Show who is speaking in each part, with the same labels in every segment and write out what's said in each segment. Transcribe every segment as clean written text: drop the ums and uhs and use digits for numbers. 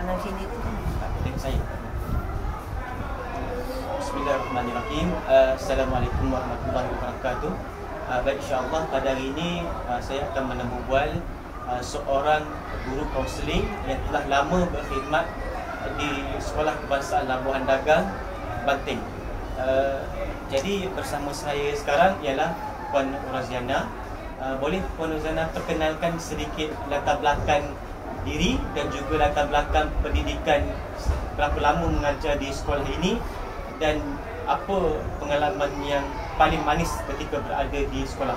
Speaker 1: pandang sini tu.
Speaker 2: Tengok saya. Bismillahirrahmanirrahim. Assalamualaikum warahmatullahi wabarakatuh. Baik, insyaAllah pada hari ini saya akan menembual seorang guru kaunseling yang telah lama berkhidmat di Sekolah Kebangsaan Labuhan Dagang, Banting. Jadi bersama saya sekarang ialah Puan Raziana. Boleh Puan Raziana perkenalkan sedikit latar belakang diri dan juga latar belakang pendidikan, berapa lama mengajar di sekolah ini dan apa pengalaman yang paling manis ketika berada di sekolah?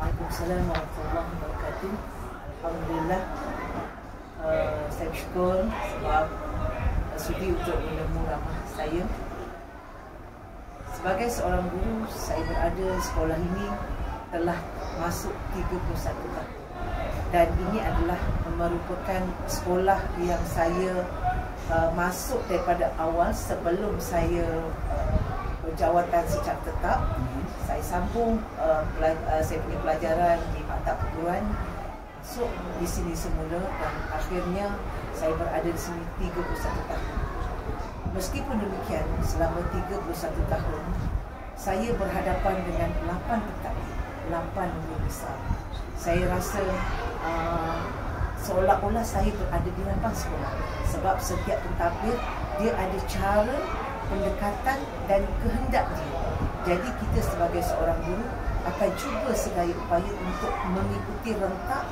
Speaker 1: Waalaikumsalam warahmatullahi wabarakatuh. Alhamdulillah, saya bersyukur sebab sudi untuk menemu ramah saya. Sebagai seorang guru, saya berada di sekolah ini telah masuk 31 tahun. Dan ini adalah merupakan sekolah yang saya masuk daripada awal sebelum saya berjawatan secara tetap. Saya sambung saya punya pelajaran di maktab perguruan, masuk di sini semula dan akhirnya saya berada di sini 31 tahun. Meskipun demikian, selama 31 tahun saya berhadapan dengan 8 pentadbir, 8 guru besar. Saya rasa seolah-olah saya berada di lapang sekolah sebab setiap pentadbir dia ada cara, pendekatan dan kehendak dia. Jadi kita sebagai seorang guru akan cuba segala upaya untuk mengikuti rentak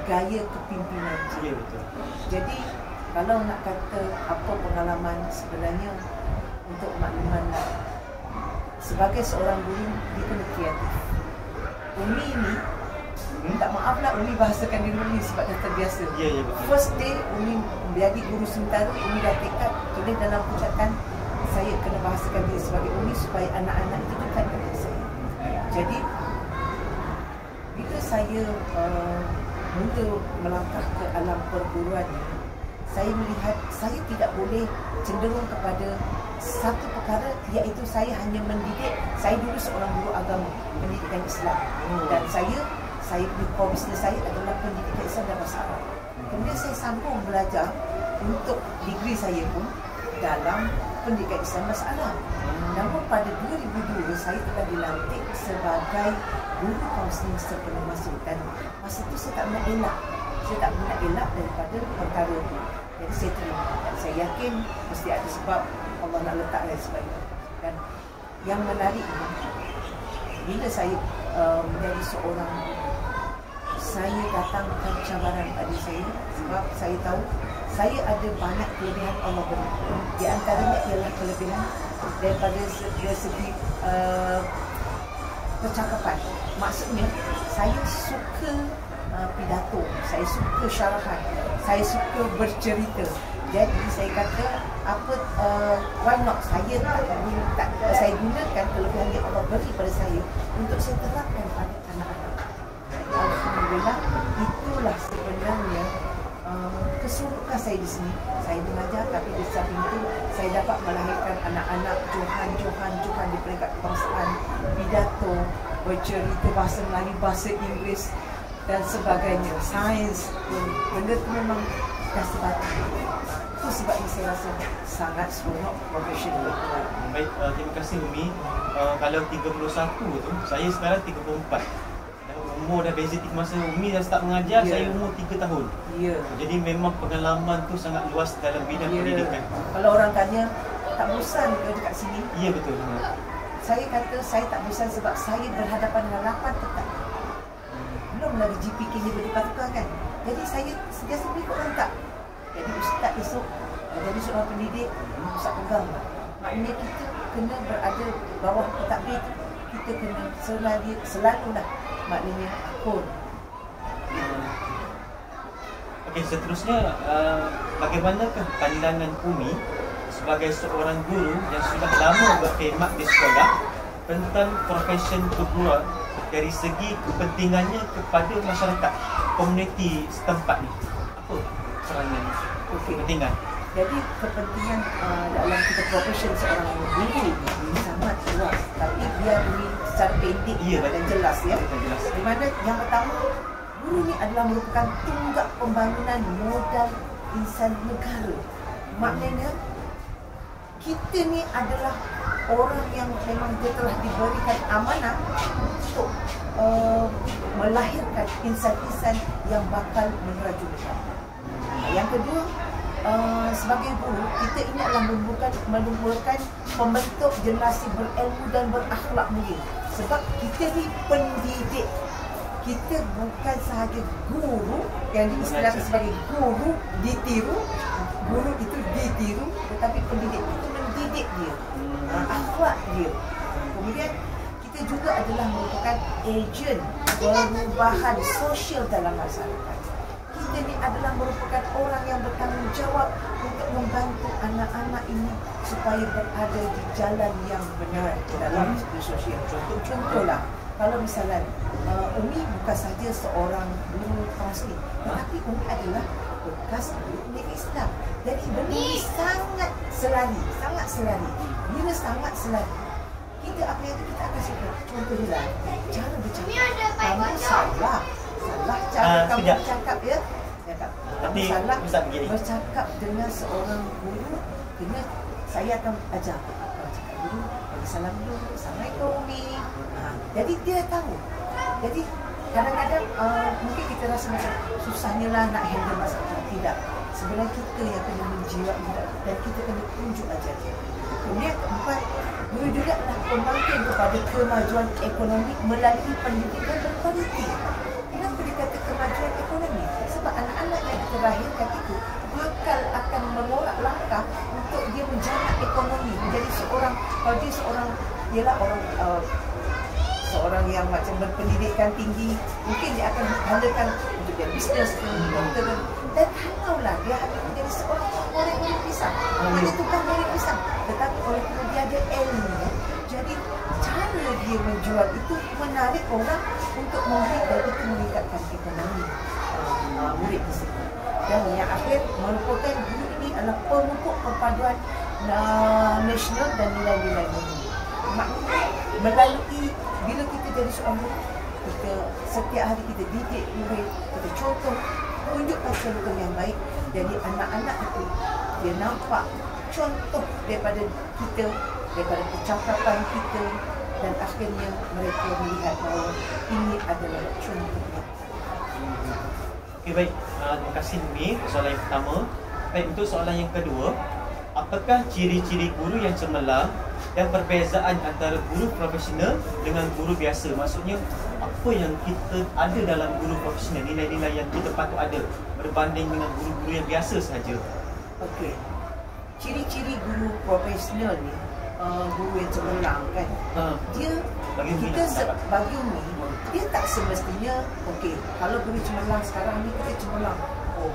Speaker 1: gaya kepimpinan dia. Jadi kalau nak kata apa pengalaman sebenarnya untuk makluman, sebagai seorang guru dia kena kreatif. Umi ini minta maaf lah, Umi bahasakan diri Umi sebab dah terbiasa. First day Umi menjadi guru sementara, Umi dah tekad tulis dalam pucatan saya kena bahasakan diri sebagai Umi supaya anak-anak itu dekat dengan saya. Jadi bila saya mula melangkah ke alam perguruan, saya melihat saya tidak boleh cenderung kepada satu perkara, iaitu saya hanya mendidik. Saya dulu seorang guru agama, pendidikan Islam, dan saya punya core business saya adalah pendidikan Islam dan bahasa Arab. Kemudian saya sambung belajar untuk degree saya pun dalam pendidikan Islam dan bahasa Arab. Namun pada 2002 saya telah dilantik sebagai guru kaunseling sepenuh masa, dan masa itu saya tak pernah elak. Saya tak pernah elak daripada perkara itu. Jadi saya terima, dan saya yakin mesti ada sebab Allah nak letak dan sebagainya. Dan yang menarik, bila saya menjadi seorang, saya datangkan cabaran pada saya sebab saya tahu saya ada banyak kelebihan Allah beri. Di antaranya ialah kelebihan daripada segi percakapan. Maksudnya saya suka pidato, saya suka syarahan, saya suka bercerita. Jadi saya kata why not saya saya gunakan kelebihan yang Allah beri pada saya untuk saya terapkan pada anak-anak. Alhamdulillah, itulah sebenarnya keseluruhan saya di sini. Saya mengajar, tapi di samping itu saya dapat melahirkan anak-anak Johan di peringkat kebangsaan, pidato, bercerita bahasa Melayu, bahasa Inggeris dan sebagainya, sains. Benda itu memang dah sebatang. Itu sebabnya saya rasa sangat seronok profesional.
Speaker 2: Baik, terima kasih Umi. Kalau 31 tu, saya sekarang 34. Umur dah basic masa Umi dah start mengajar, saya umur 3 tahun. Jadi memang pengalaman tu sangat luas dalam bidang pendidikan.
Speaker 1: Kalau orang tanya, tak bosan ke dekat sini?
Speaker 2: Ya, betul.
Speaker 1: Saya kata saya tak bosan sebab saya berhadapan dengan 8 pentadbir. Belum lagi GPK-nya bertukar-tukar kan. Jadi saya sentiasa berikut rentak. Jadi ustaz esok jadi seorang pendidik, ustaz pegang. Maknanya kita kena berada bawah pentadbir, kita kena selalulah maknanya akun.
Speaker 2: Okey, seterusnya bagaimanakah pandangan Umi sebagai seorang guru yang sudah lama berkhidmat di sekolah tentang profesi perguruan dari segi kepentingannya kepada masyarakat, komuniti setempat ni? Apa peranan kepentingan?
Speaker 1: Jadi kepentingan dalam kita profesi seorang guru ini sangat luas, tapi biar ini secara pendek dan jelas ya. Di mana yang pertama, guru ini adalah merupakan tunggak pembangunan modal insan negara. Maknanya kita ni adalah orang yang memang dia telah diberikan amanah untuk melahirkan insan-insan yang bakal meneraju negara. Yang kedua, sebagai guru, kita ini adalah menumbuhkan pembentuk generasi berilmu dan berakhlak mulia. Sebab kita ni pendidik. Kita bukan sahaja guru yang diistilahkan sebagai guru ditiru. Guru itu ditiru, tetapi pendidik itu mendidik dia, akhlak dia. Kemudian kita juga adalah merupakan ejen perubahan sosial dalam masyarakat. Kita ni adalah merupakan orang yang bertanggungjawab untuk membantu anak-anak ini supaya berada di jalan yang benar dalam sosial. Contohlah, kalau misalnya Umi bukan saja seorang guru kaunseling, tetapi Umi adalah bekas guru Islam. Jadi benda ini sangat selari. Bila sangat selari, kita apa yang kita akan sebut. Contohnya, cara bercakap. Kamu salah cara kamu bercakap, ya. Kamu salah bercakap dengan seorang guru. Kena saya akan ajar. Kalau cakap guru, bagi salam dulu. Assalamualaikum Umi. Jadi dia tahu. Jadi kadang-kadang mungkin kita rasa macam susahnya lah nak handle masalah. Tidak. Sebenarnya kita yang kena menjiwai budak dan kita kena tunjuk ajar dia. Kemudian keempat, guru juga adalah pembangkit kepada kemajuan ekonomi melalui pendidikan berkualiti. Kenapa dia kata kemajuan ekonomi? Sebab anak-anak yang kita lahirkan itu bakal akan mengorak langkah untuk dia menjana ekonomi, menjadi seorang, kalau dia seorang, ialah orang seorang yang macam berpendidikan tinggi, mungkin dia akan handlekan untuk dia bisnes ke, doktor ke. Dan kalaulah dia akan menjadi seorang orang yang pisang, ada tukang goreng pisang, tetapi oleh kerana dia ada ilmu, jadi cara dia menjual itu menarik orang untuk membeli dan itu meningkatkan ekonomi murid tersebut. Dan yang akhir, merupakan guru ini adalah pemupuk perpaduan nasional dan nilai-nilai murid. Maknanya melalui bila kita jadi seorang guru, kita setiap hari kita didik murid, kita contoh, tunjukkan contoh yang baik. Jadi anak-anak itu dia nampak contoh daripada kita, daripada percakapan kita, dan akhirnya mereka melihat bahawa ini adalah contohnya.
Speaker 2: Okey, baik. Terima kasih Umi untuk soalan yang pertama. Baik, untuk soalan yang kedua, apakah ciri-ciri guru yang cemerlang dan perbezaan antara guru profesional dengan guru biasa? Maksudnya, apa yang kita ada dalam guru profesional, nilai-nilai yang kita patut ada berbanding dengan guru-guru yang biasa sahaja?
Speaker 1: Okey. Ciri-ciri guru profesional ni, guru yang cemerlang kan, dia bagi Umi, dia tak semestinya okey, kalau guru cemerlang sekarang ni kita cemerlang, oh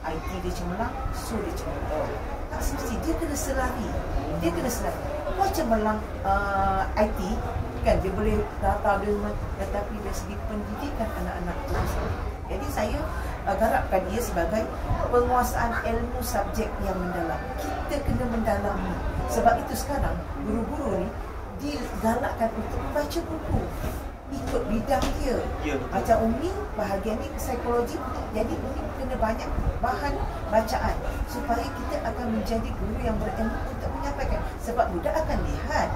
Speaker 1: IT dia cemerlang, so dia cemerlang. Tak semesti, dia kena selari. Kalau cemerlang IT kan, dia boleh data dia, tetapi dari segi pendidikan anak-anak itu. Jadi saya garapkan dia sebagai penguasaan ilmu subjek yang mendalam. Kita kena mendalami. Sebab itu sekarang guru-guru ni digalakkan untuk membaca buku ikut bidang dia. Macam Umi bahagian ni psikologi, jadi Umi kena banyak bahan bacaan supaya kita akan menjadi guru yang berilmu untuk menyampaikan. Sebab budak akan lihat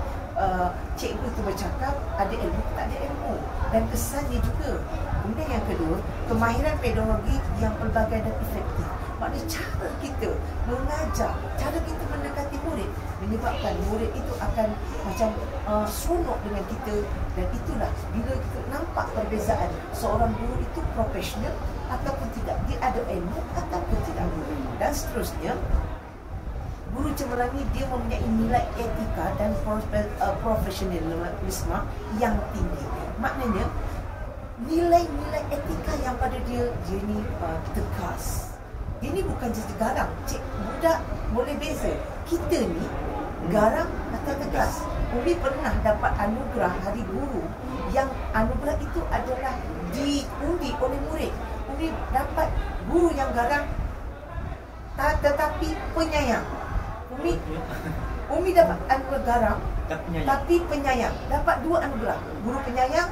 Speaker 1: cikgu tu bercakap ada ilmu, tak ada ilmu, dan kesannya juga. Kemudian yang kedua, kemahiran pedagogi yang pelbagai dan efektif. Maknanya cara kita mengajar, cara kita mendekati murid menyebabkan murid itu akan macam seronok dengan kita. Dan itulah bila kita nampak perbezaan seorang guru itu profesional ataupun tidak, dia ada ilmu ataupun tidak. Dan seterusnya, guru cemerlang ni dia mempunyai nilai etika dan profesionalisme yang tinggi. Maknanya nilai-nilai etika yang pada dia ni tegas. Dia ni bukan saja garang. Budak boleh beza. Kita ni garang atau tegas. Umi pernah dapat anugerah Hari Guru yang anugerah itu adalah diundi oleh murid. Umi dapat guru yang garang tetapi penyayang. Umi dapat anugerah garang tapi penyayang. Dapat dua anugerah, guru penyayang,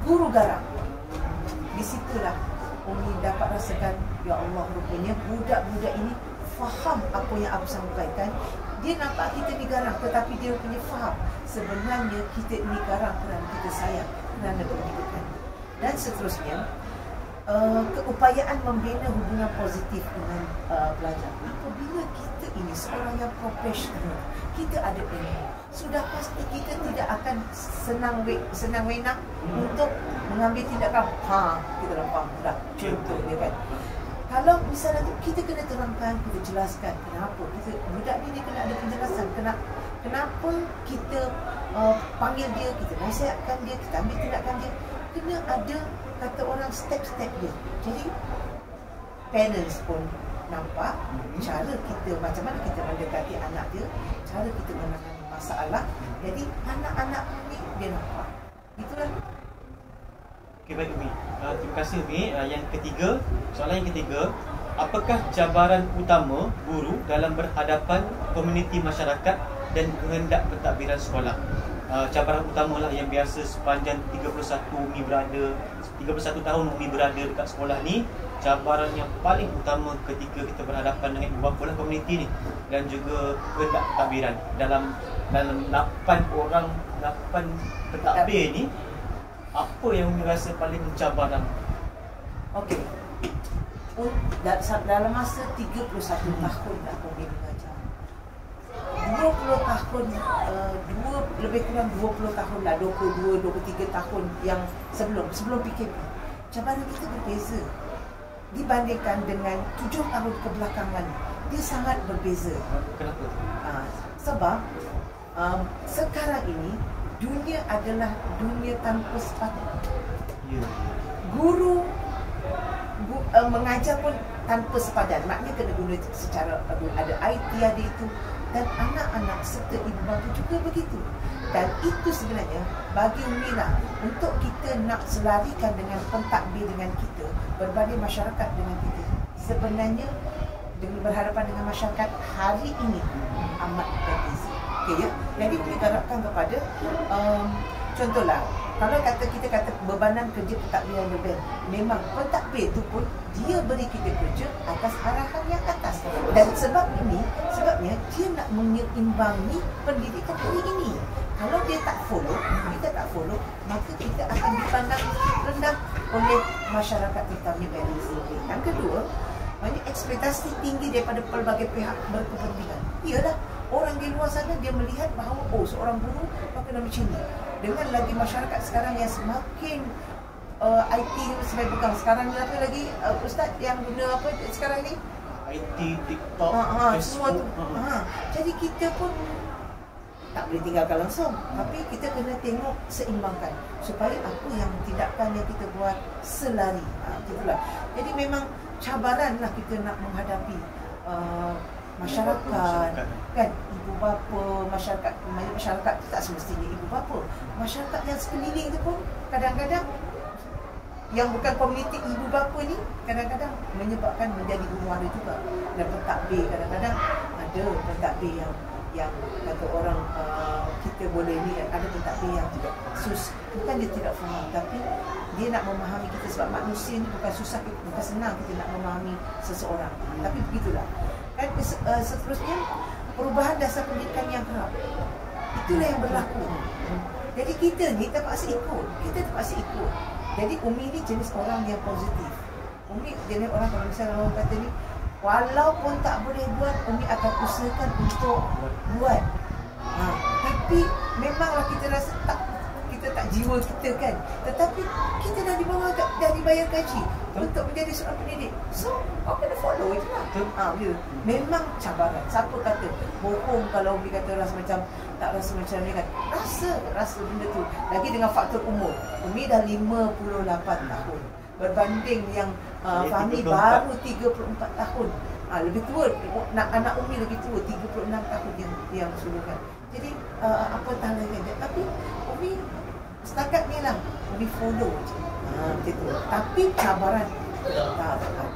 Speaker 1: guru garang. Di situlah Umi dapat rasakan Ya Allah, rupanya budak-budak ini faham apa yang aku sampaikan. Dia nampak kita ni garang, tetapi dia punya faham sebenarnya kita ni garang kerana kita sayang, kerana pendidikan. Dan seterusnya, keupayaan membina hubungan positif dengan pelajar. Apabila kita ini seorang yang profesional, kita ada ilmu, sudah pasti kita tidak akan senang wenang untuk mengambil tindakan. Kita nampak dah contohnya kan. Kalau misalnya tu, kita kena terangkan, kita jelaskan kenapa budak ni dia kena ada penjelasan, kenapa kita panggil dia, kita nasihatkan dia, kita ambil tindakan dia, kena ada kata orang step-step dia. Jadi parents pun nampak cara kita, macam mana kita mendekati anak dia, cara kita menangani masalah. Jadi anak-anak ni dia nampak. Itulah.
Speaker 2: Okey, baik Umi. Terima kasih Umi. Yang ketiga, soalan yang ketiga, apakah cabaran utama guru dalam berhadapan komuniti masyarakat dan kehendak pentadbiran sekolah? Cabaran utamalah yang biasa sepanjang 31 tahun Umi berada dekat sekolah ni, cabaran yang paling utama ketika kita berhadapan dengan ibu bapa komuniti ni dan juga kehendak pentadbiran dalam 8 pentadbir ni, apa yang Umi rasa paling mencabar? Okey.
Speaker 1: Dalam masa 31 tahun dah Umi mengajar. 20 tahun, lebih kurang 20 tahun lah, 22, 23 tahun yang sebelum PKP. Cabaran kita berbeza dibandingkan dengan 7 tahun kebelakangan. Dia sangat berbeza.
Speaker 2: Kenapa?
Speaker 1: Sebab sekarang ini dunia adalah dunia tanpa sepadan. Guru mengajar pun tanpa sepadan. Maknanya kena guna secara ada IT, ada itu. Dan anak-anak serta ibu bapa juga begitu. Dan itu sebenarnya bagi Umi lah, untuk kita nak selarikan dengan pentadbir dengan kita, berbanding masyarakat dengan kita, sebenarnya dengan berhadapan dengan masyarakat hari ini amat berbeza. Okay, ya? Jadi Umi harapkan kepada contohlah, kalau kita kata bebanan kerja pentadbir yang lebih, memang pentadbir itu pun dia beri kita kerja atas arahan yang atas. Dan sebabnya dia nak menyeimbangi pendidikan hari ini. Kalau dia tak follow, maka kita akan dipandang rendah oleh masyarakat, terutamanya parents. Yang kedua, banyak ekspektasi tinggi daripada pelbagai pihak berkepentingan. Ialah orang di luar sana dia melihat bahawa seorang guru kena macam ni. Dengan lagi masyarakat sekarang yang semakin IT sebagai pegang. Sekarang ni apa lagi Ustaz yang guna apa sekarang ni?
Speaker 2: IT, TikTok,
Speaker 1: semua tu. Jadi kita pun tak boleh tinggalkan langsung, tapi kita kena tengok seimbangkan supaya apa yang tindakan yang kita buat selari. Itulah. Jadi memang cabaran lah kita nak menghadapi masyarakat, kan, ibu bapa, masyarakat tak semestinya ibu bapa, masyarakat yang sekeliling tu pun kadang-kadang yang bukan komuniti ibu bapa ni kadang-kadang menyebabkan menjadi huru hara juga. Dan pentadbir kadang-kadang ada pentadbir yang kata orang kita boleh ni, ada pentadbir yang tidak bukan dia tidak faham, tapi dia nak memahami kita, sebab manusia ni bukan susah, bukan senang kita nak memahami seseorang. Tapi begitulah. Dan seterusnya, perubahan dasar pendidikan yang kerap, itulah yang berlaku. Jadi kita ni terpaksa ikut. Jadi Umi ni jenis orang yang positif. Umi jenis orang, kalau misalnya orang kata ni, walaupun tak boleh buat, Umi akan usahakan untuk buat. Tapi memanglah kita rasa kita tak jiwa kita kan. Tetapi kita dah dibayar gaji untuk menjadi seorang pendidik. So, kau kena follow itu lah. Memang cabaran. Siapa kata bohong kalau Umi kata rasa macam tak rasa macam ni kan. Rasa benda tu. Lagi dengan faktor umur. Umi dah 58 tahun. Berbanding yang Fahmi baru 34 tahun. Lebih tua. Anak Umi lebih tua, 36 tahun yang sulukan. Jadi apa lagi kan. Tapi Umi setakat ni lah Umi follow je. Begitu. Tapi cabaran tetap ada.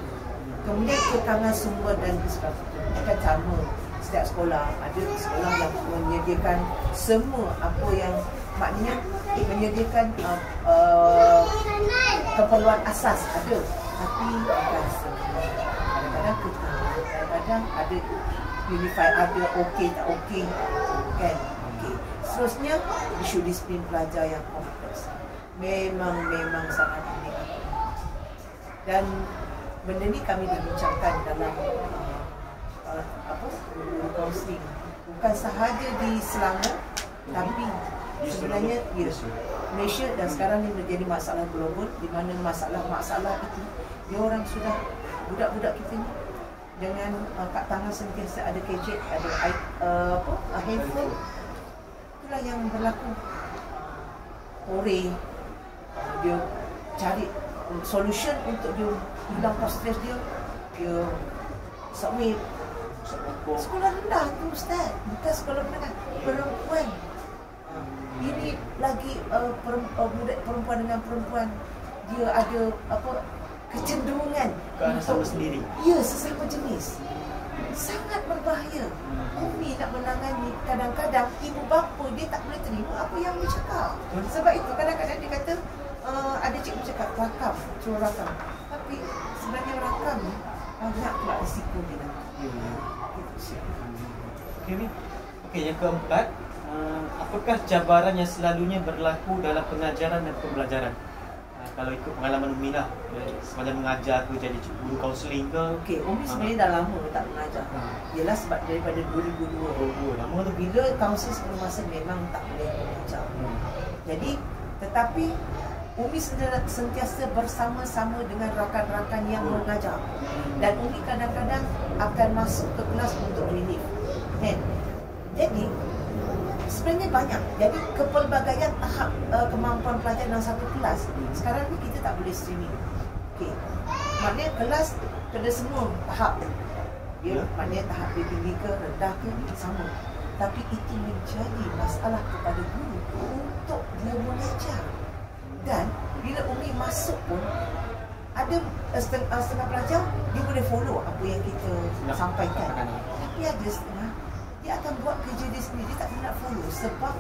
Speaker 1: Kemudian kekangan sumber dan infrastruktur. Bukan sama setiap sekolah. Ada sekolah yang menyediakan semua apa yang maknanya menyediakan keperluan asas ada. Tapi bukan semua. kadang-kadang ada unify, ada okey tak okey kan. Okey. Seterusnya isu disiplin pelajar yang kompleks. Memang sangat unik. Dan benda ni kami dah bincangkan dalam kaunseling. Bukan sahaja di Selangor, tapi sebenarnya Malaysia dan sekarang ni menjadi masalah global, di mana masalah itu dia orang sudah, budak-budak kita ni dengan kat tangan sentiasa ada gadget, ada handphone. Itulah yang berlaku. Dia cari solution untuk dia hilangkan stres dia. Dia submit sekolah rendah tu Ustaz, bukan sekolah menengah, perempuan. Ini lagi budak perempuan dengan perempuan, dia ada kecenderungan
Speaker 2: ke arah sama sendiri.
Speaker 1: Ya, sesama jenis. Sangat berbahaya. Umi nak menangani, kadang-kadang ibu bapa dia tak boleh terima apa yang dia cakap. Sebab itu kadang-kadang dia kata ada cikgu cakap rakam, suruh rakam. Tapi sebenarnya rakam ni banyak pula risiko dia nanti.
Speaker 2: Okey, yang keempat, apakah cabaran yang selalunya berlaku dalam pengajaran dan pembelajaran? Kalau ikut pengalaman Umi lah, sepanjang mengajar ke, jadi guru kaunseling ke?
Speaker 1: Okey, Umi sebenarnya dah lama tak mengajar. Ialah sebab daripada 2002.
Speaker 2: Lama tu.
Speaker 1: Bila kaunseling sebelum masa memang tak boleh mengajar. Jadi, tetapi Umi sentiasa bersama-sama dengan rakan-rakan yang mengajar. Dan Umi kadang-kadang akan masuk ke kelas untuk relief. Jadi, sebenarnya banyak. Jadi kepelbagaian tahap kemampuan pelajar dalam satu kelas. Sekarang ni kita tak boleh streaming. Okey. Maknanya kelas kena semua tahap. Maknanya tahap dia tinggi ke rendah ke sama. Tapi itu menjadi masalah kepada guru untuk dia mengajar. Dan bila Umi masuk pun ada setengah pelajar dia boleh follow apa yang kita sampaikan. Tapi ada setengah dia akan buat kerja dia sendiri, dia tak nak follow sebab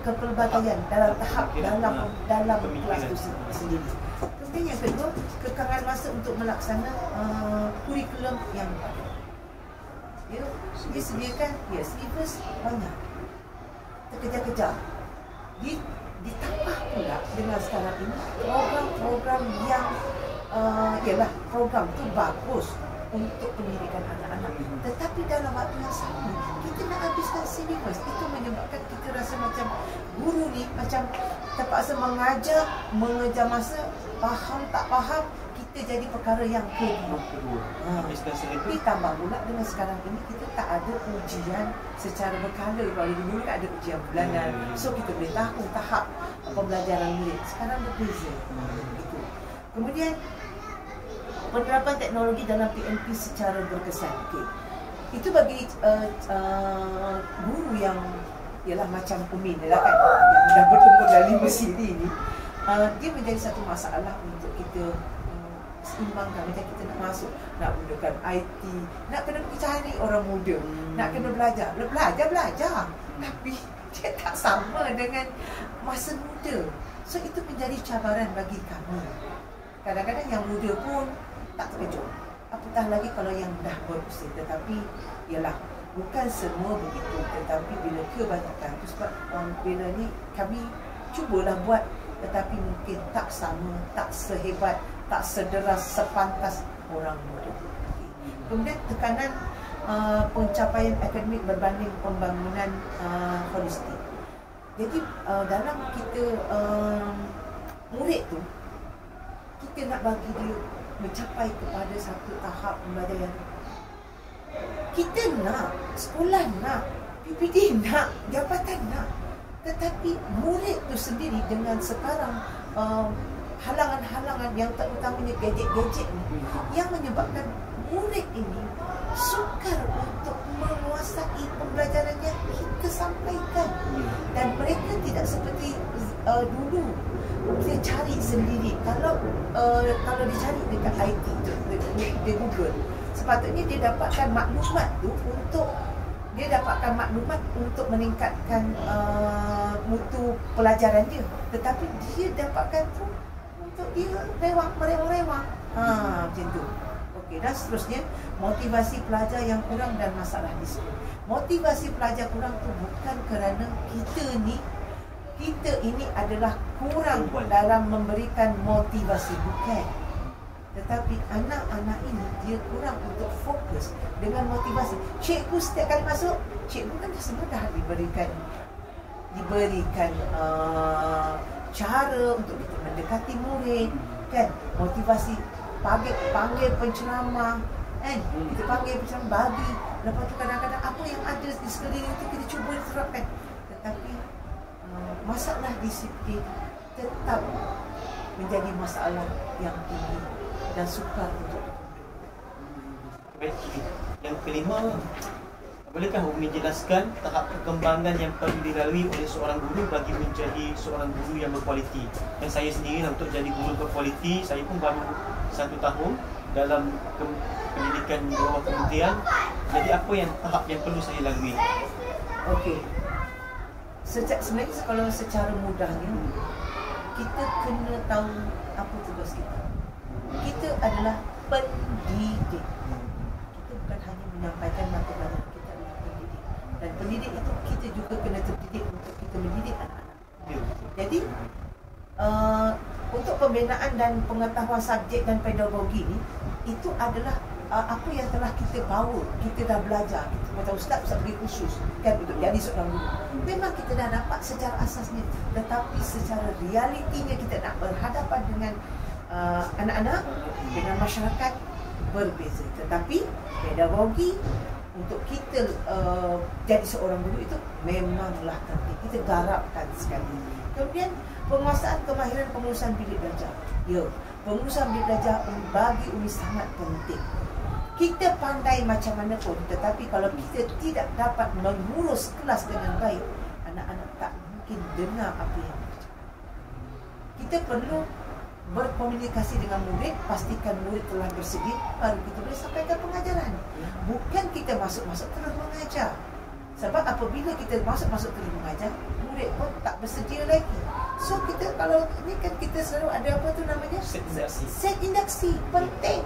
Speaker 1: kepelbagaian dalam tahap dalam kelas itu sendiri. Kemudian yang kedua, kekangan masa untuk melaksana kurikulum yang ada. Dia sediakan syllabus banyak, terkejar-kejar. Ditambah pula dengan sekarang ini program-program yang ialah program tu bagus untuk pendidikan anak-anak, tetapi dalam waktu yang sama kita nak habiskan syllabus. Itu menyebabkan kita rasa macam guru ni macam terpaksa mengejar masa, faham tak faham, kita jadi perkara yang kedua. Ditambah pula dengan sekarang ini kita tak ada ujian secara berkala. Kalau dulu kan ada ujian bulanan, so kita boleh tahu tahap pembelajaran murid. Sekarang berbeza. Kemudian penerapan teknologi dalam PMP secara berkesan. Itu bagi guru yang ialah macam Umi lah kan, yang dah berumur dah 5 siri ni, dia menjadi satu masalah untuk kita seimbangkan. Macam kita nak masuk, nak gunakan IT, nak kena pergi cari orang muda, nak kena belajar. Tapi dia tak sama dengan masa muda. So itu menjadi cabaran bagi kami. Kadang-kadang yang muda pun tak terkejut, apatah lagi kalau yang dah berusia. Tetapi ialah bukan semua begitu, tetapi bila kebanyakan tu sebab bila ni kami cubalah buat, tetapi mungkin tak sama, tak sehebat, tak sederas, sepantas orang muda. Kemudian tekanan pencapaian akademik berbanding pembangunan holistik. Jadi dalam kita murid tu, kita nak bagi dia mencapai kepada satu tahap pembelajaran. Kita nak, sekolah nak, PPD nak, jabatan nak. Tetapi murid tu sendiri dengan sekarang halangan-halangan yang terutamanya gadget-gadget ni, yang menyebabkan murid ini sukar untuk menguasai pembelajaran yang kita sampaikan. Dan mereka tidak seperti dulu dia cari sendiri. Kalau dicari dekat IT tu, dia Google, sepatutnya dia dapatkan maklumat tu untuk meningkatkan mutu pelajaran dia. Tetapi dia dapatkan tu untuk dia merewang-rewang. Macam tu. Okey, dan seterusnya motivasi pelajar yang kurang dan masalah disiplin. Motivasi pelajar kurang tu bukan kerana kita ini adalah kurang dalam memberikan motivasi, bukan. Tetapi anak-anak ini dia kurang untuk fokus dengan motivasi. Cikgu setiap kali masuk, cikgu kan semua dah diberikan cara untuk kita mendekati murid, kan? Motivasi panggil penceramah, kan? Kita panggil penceramah bagi. Lepas tu kadang-kadang apa yang ada di sekeliling itu kita cuba terapkan. Tetapi masalah disiplin tetap menjadi masalah yang tinggi dan sukar untuk.
Speaker 2: Baik, yang kelima, bolehkah Umi jelaskan tahap perkembangan yang perlu dilalui oleh seorang guru bagi menjadi seorang guru yang berkualiti? Dan saya sendiri untuk jadi guru berkualiti, saya pun baru 1 tahun dalam pendidikan di bawah kementerian. Jadi apa yang tahap yang perlu saya lalui?
Speaker 1: Okey. Sebenarnya kalau secara mudahnya, kita kena tahu apa tugas kita. Kita adalah pendidik. Kita bukan hanya menyampaikan mata pelajaran, kita adalah pendidik. Dan pendidik itu kita juga kena terdidik untuk kita mendidik anak-anak. Jadi untuk pembinaan dan pengetahuan subjek dan pedagogi ni, itu adalah apa yang telah kita bawa, kita dah belajar. Kita kata ustaz bagi khusus kan untuk jadi seorang guru. Memang kita dah dapat secara asasnya, tetapi secara realitinya kita nak berhadapan dengan anak-anak, dengan masyarakat berbeza. Tetapi pedagogi untuk kita jadi seorang guru itu memanglah penting. Kita garapkan sekali. Kemudian penguasaan kemahiran pengurusan bilik belajar. Ya, pengurusan bilik belajar bagi Umi sangat penting. Kita pandai macam mana pun, tetapi kalau kita tidak dapat mengurus kelas dengan baik, anak-anak tak mungkin dengar apa yang kita cakap. Kita perlu berkomunikasi dengan murid, pastikan murid telah bersedia, baru kita boleh sampaikan pengajaran. Bukan kita masuk-masuk terus mengajar. Sebab apabila kita masuk-masuk terus mengajar, murid pun tak bersedia lagi. So kita, kalau ni kan kita selalu ada apa tu namanya? Set induksi. Penting.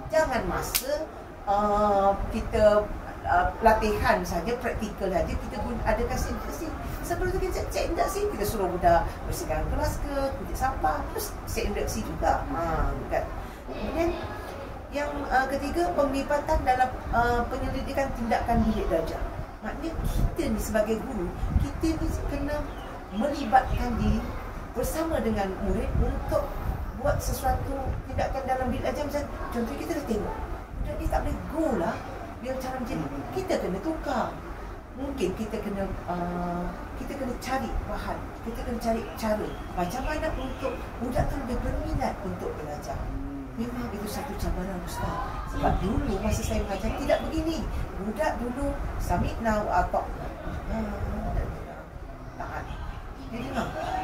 Speaker 1: Jangan masa kita pelatihan saja, praktikal saja, kita adakan set induksi. Sebelum tu kita set induksi, kita suruh budak bersihkan kelas ke, kulit sampah, terus set induksi juga. Kan? Kemudian yang ketiga, penglibatan dalam penyelidikan tindakan bilik belajar. Maknanya kita ni sebagai guru, kita ni kena melibatkan diri bersama dengan murid untuk buat sesuatu tindakan dalam bilik belajar. Macam contoh kita dah tengok budak ni tak boleh go lah dia cara macam ni, kita kena tukar. Mungkin kita kena cari bahan, kita kena cari cara macam mana untuk budak tu lebih berminat untuk belajar. Memang itu satu cabaran ustaz. Sebab dulu masa saya mengajar tidak begini. Budak dulu submit now atau taat. Jadi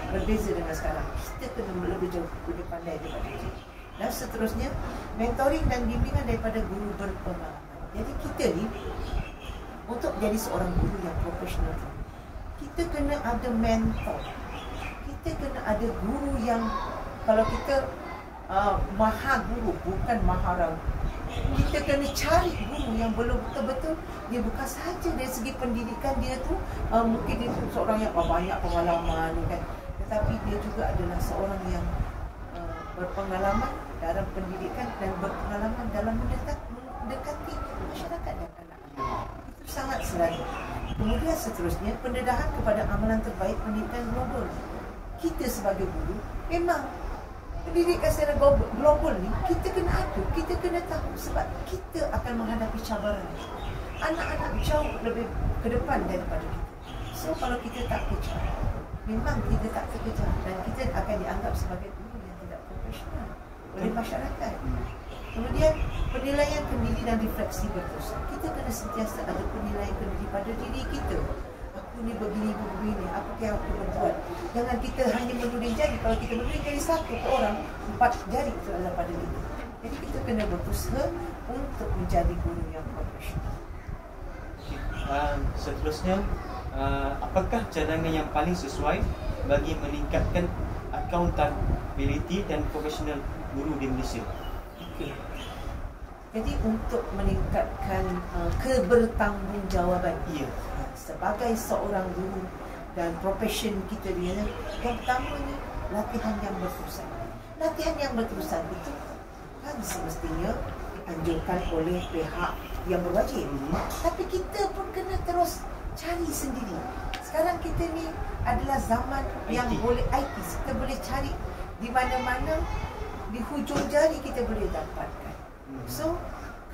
Speaker 1: berbeza dengan sekarang. Kita kena lebih jauh, lebih pandai daripada itu. Dan seterusnya, mentoring dan bimbingan daripada guru berpengalaman. Jadi kita ni, untuk jadi seorang guru yang profesional, kita kena ada mentor. Kita kena ada guru yang, kalau kita maha guru, bukan maharau. Kita kena cari guru yang belum betul-betul, dia bukan sahaja dari segi pendidikan dia tu, mungkin dia tu seorang yang banyak pengalaman kan, tetapi dia juga adalah seorang yang berpengalaman dalam pendidikan dan berpengalaman dalam mendekati masyarakat dan anak-anak. Itu sangat selalu. Kemudian seterusnya, pendedahan kepada amalan terbaik pendidikan global. Kita sebagai guru memang pendidikan secara global ni kita kena ada, kita kena tahu, sebab kita akan menghadapi cabaran. Anak-anak jauh lebih ke depan daripada kita. So kalau kita tak kejar, memang kita tak terkejar dan kita akan dianggap sebagai guru yang tidak profesional oleh masyarakat. Kemudian penilaian kendiri dan refleksi berdosa. Kita kena sentiasa ada penilaian kendiri pada diri kita. Aku ni begini, apa yang aku berbuat. Jangan kita hanya menuding jari. Kalau kita menuding jari satu ke orang, 4 jari itu adalah pada kita. Jadi kita kena berusaha untuk menjadi guru yang profesional.
Speaker 2: Seterusnya, apakah cadangan yang paling sesuai bagi meningkatkan accountability dan profesional guru di Malaysia?
Speaker 1: Okay. Jadi untuk meningkatkan kebertanggungjawaan sebagai seorang guru dan profession kita ni, yang pertama ni latihan yang berterusan. Latihan yang berterusan itu kan semestinya dianjurkan oleh pihak yang berwajib. Tapi kita pun kena terus cari sendiri. Sekarang kita ni adalah zaman yang boleh IT. Kita boleh cari di mana-mana, di hujung jari kita boleh dapatkan. So,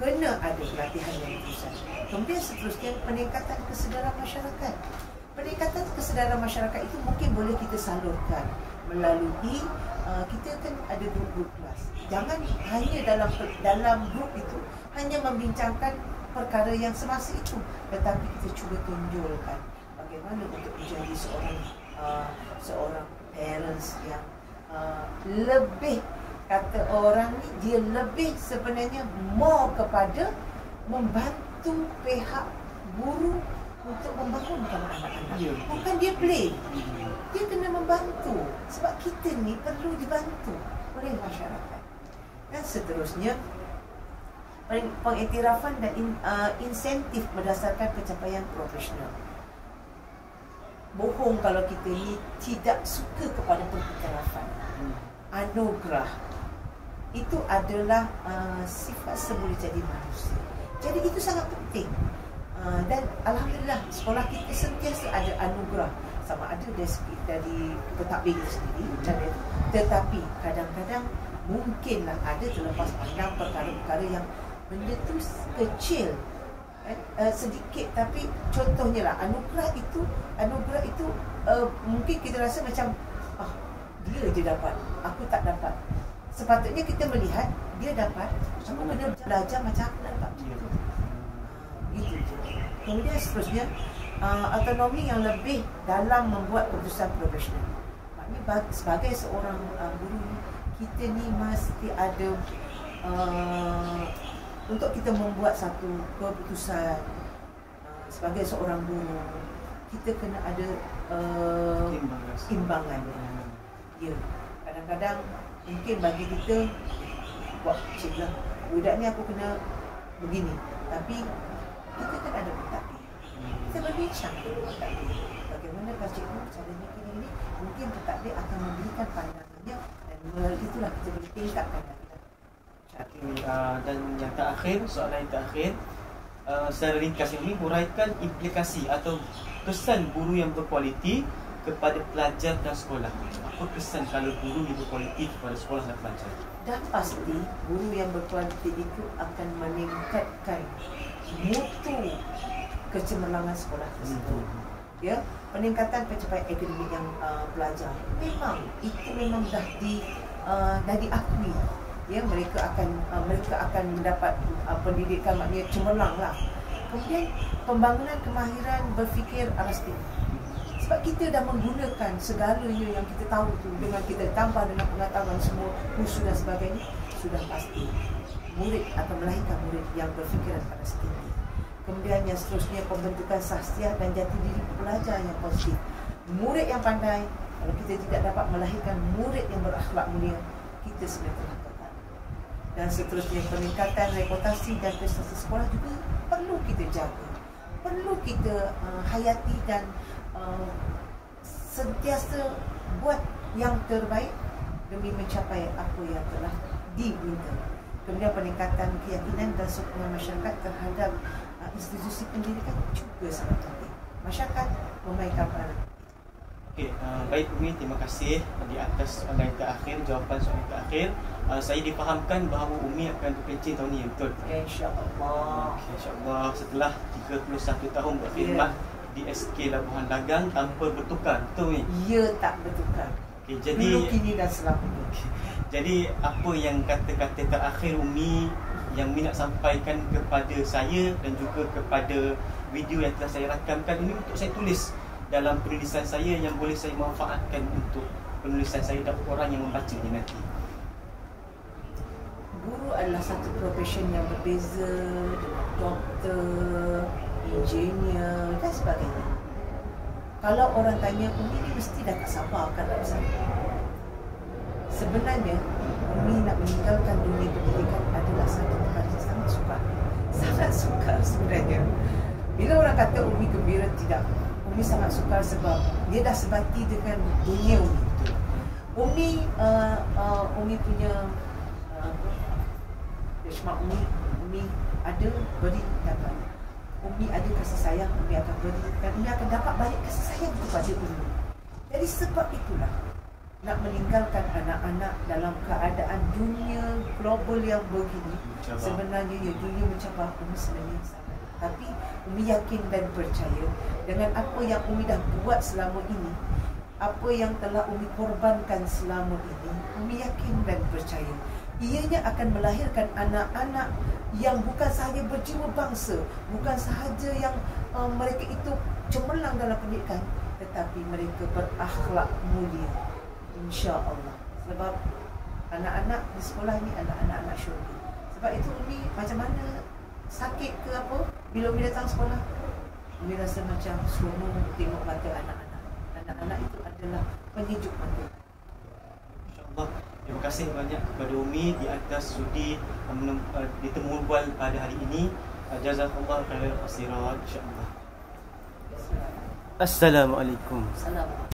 Speaker 1: kena ada pelatihan yang berterusan. Kemudian seterusnya, peningkatan kesedaran masyarakat. Peningkatan kesedaran masyarakat itu mungkin boleh kita salurkan melalui kita kan ada grup-grup kelas. Jangan hanya dalam grup itu hanya membincangkan perkara yang semasa itu, tetapi kita cuba tunjulkan bagaimana untuk menjadi seorang parents yang lebih, kata orang ni, dia lebih sebenarnya more kepada membantu pihak guru untuk membangunkan anak-anak. Bukan dia play. Dia kena membantu. Sebab kita ni perlu dibantu oleh masyarakat. Dan seterusnya, pengiktirafan dan insentif berdasarkan pencapaian profesional. Bohong kalau kita ni tidak suka kepada pengiktirafan. Anugerah itu adalah sifat semula jadi manusia. Jadi itu sangat penting. Dan alhamdulillah sekolah kita sentiasa ada anugerah, sama ada dari pentadbir sendiri, tetapi kadang-kadang mungkinlah ada terlepas pandang perkara-perkara yang benda tu kecil, sedikit, tapi contohnya lah anugerah itu mungkin kita rasa macam dia je dapat, aku tak dapat. Sepatutnya kita melihat dia dapat, aku kena belajar macam aku nak dapat. Gitu je. Kemudian seterusnya, autonomi yang lebih dalam membuat keputusan profesional. Maknanya sebagai seorang guru, kita ni mesti ada untuk kita membuat satu keputusan sebagai seorang guru, kita kena ada timbangan. Ya, kadang-kadang mungkin bagi kita buat cik lah, budak ni aku kena begini, tapi kita kan ada pentadbir. Kita berbincang dengan pentadbir. Bagaimana kalau cikgu caranya gini-gini, mungkin pentadbir akan memberikan pandangannya, dan melalui itulah kita boleh tingkatkan lagi.
Speaker 2: Dan yang terakhir, soalan yang terakhir, secara ringkas ini huraikan implikasi atau kesan guru yang berkualiti kepada pelajar dan sekolah. Apa kesan kalau guru yang berkualiti kepada sekolah dan pelajar?
Speaker 1: Dan pasti guru yang berkualiti itu akan meningkatkan mutu kecemerlangan sekolah tersebut. Ya, peningkatan pencapaian akademik yang pelajar. Memang dah diakui. Ya, mereka akan mendapat pendidikan, maknanya cemerlang lah. Kemudian pembangunan kemahiran berfikir aras tinggi. Sebab kita dah menggunakan segalanya yang kita tahu tu, dengan kita tambah dengan pengetahuan semua, usul dan sebagainya, sudah pasti murid akan melahirkan murid yang berfikiran aras tinggi. Kemudian yang seterusnya, pembentukan sahsiah dan jati diri pelajar yang positif. Murid yang pandai, kalau kita tidak dapat melahirkan murid yang berakhlak mulia, kita sebenarnya telah gagal. Dan seterusnya, peningkatan reputasi dan prestasi sekolah juga perlu kita jaga, perlu kita hayati dan sentiasa buat yang terbaik demi mencapai apa yang telah diminta. Kemudian peningkatan keyakinan dan sokongan masyarakat terhadap institusi pendidikan juga sangat penting. Masyarakat memainkan peranan.
Speaker 2: Okey, baik Umi, terima kasih di atas soalan yang terakhir, jawapan soalan yang terakhir. Saya difahamkan bahawa Umi akan berpencen tahun ni, betul?
Speaker 1: InsyaAllah.
Speaker 2: Okay, InsyaAllah setelah 31 tahun berkhidmat di SK Labuhan Dagang tanpa bertukar, betul Umi?
Speaker 1: Ya, tak bertukar.
Speaker 2: Okay, jadi
Speaker 1: dulu, kini dan selamanya.
Speaker 2: Okay. Jadi apa yang kata-kata terakhir Umi yang Umi nak sampaikan kepada saya dan juga kepada video yang telah saya rakamkan ini untuk saya tulis dalam penulisan saya yang boleh saya manfaatkan untuk penulisan saya dan orang yang membacanya nanti.
Speaker 1: Guru adalah satu profession yang berbeza dengan doktor, engineer dan sebagainya. Kalau orang tanya, Umi ni mesti dah tak sabar kan nak bersama. Sebenarnya, Umi nak meninggalkan dunia pendidikan adalah satu perkara yang sangat orang kata Umi gembira, tidak. Umi sangat sukar sebab dia dah sebati dengan dunia Umi. Umi punya Umi ada beri dapat. Umi ada kasih sayang, Umi akan beri, dan Umi akan dapat balik kasih sayang kepada Umi. Jadi sebab itulah nak meninggalkan anak-anak dalam keadaan dunia global yang begini, sebenarnya ya, dunia mencabar Umi sebenarnya sangat. Tapi Umi yakin dan percaya dengan apa yang Umi dah buat selama ini, apa yang telah Umi korbankan selama ini, Umi yakin dan percaya ianya akan melahirkan anak-anak yang bukan sahaja berjiwa bangsa, bukan sahaja yang mereka itu cemerlang dalam pendidikan, tetapi mereka berakhlak mulia, insya-Allah. Sebab anak-anak di sekolah ni adalah anak-anak syurga. Sebab itu Umi macam mana sakit ke apa, bila Umi datang sekolah, Umi rasa macam seronok tengok mata anak-anak. Anak-anak itu adalah penyejuk mata.
Speaker 2: InsyaAllah. Terima kasih banyak kepada Umi di atas sudi ditemu bual pada hari ini. Jazakallah khairan katsiran, insya-Allah. Assalamualaikum.
Speaker 1: Assalamualaikum.